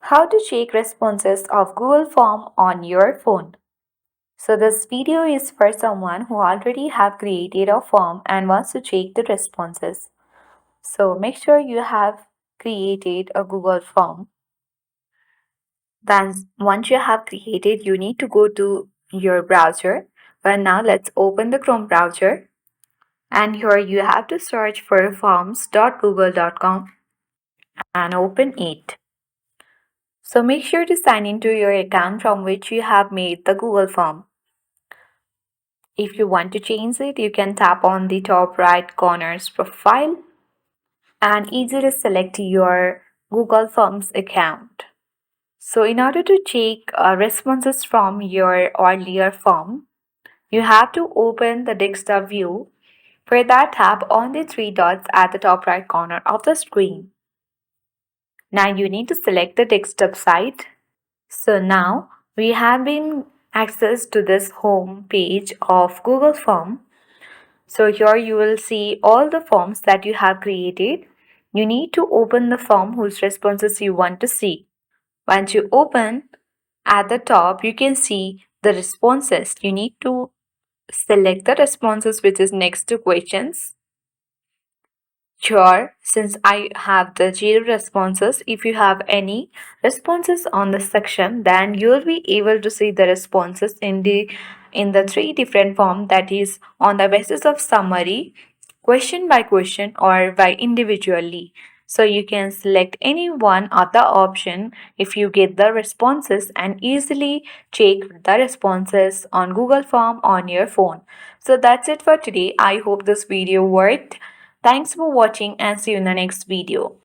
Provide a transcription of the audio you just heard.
How to check responses of Google Form on your phone. So this video is for someone who already have created a form and wants to check the responses. So make sure you have created a Google form. Then once you have created, you need to go to your browser. But now let's open the Chrome browser. And here you have to search for forms.google.com and open it. So make sure to sign into your account from which you have made the Google form. If you want to change it, you can tap on the top right corner's profile and easily select your Google Forms account. So in order to check responses from your earlier form, you have to open the desktop view. For that, tap on the three dots at the top right corner of the screen. Now you need to select the desktop site. So now we have been access to this home page of Google Form. So here you will see all the forms that you have created. You need to open the form whose responses you want to see. Once you open, at the top you can see the responses. You need to select the responses which is next to questions. Sure, since I have the 0 responses, if you have any responses on the section, then you will be able to see the responses in the three different form, that is on the basis of summary, question by question, or by individually. So you can select any one other option if you get the responses and easily check the responses on Google Form on your phone. So that's it for today. I hope this video worked. Thanks for watching and see you in the next video.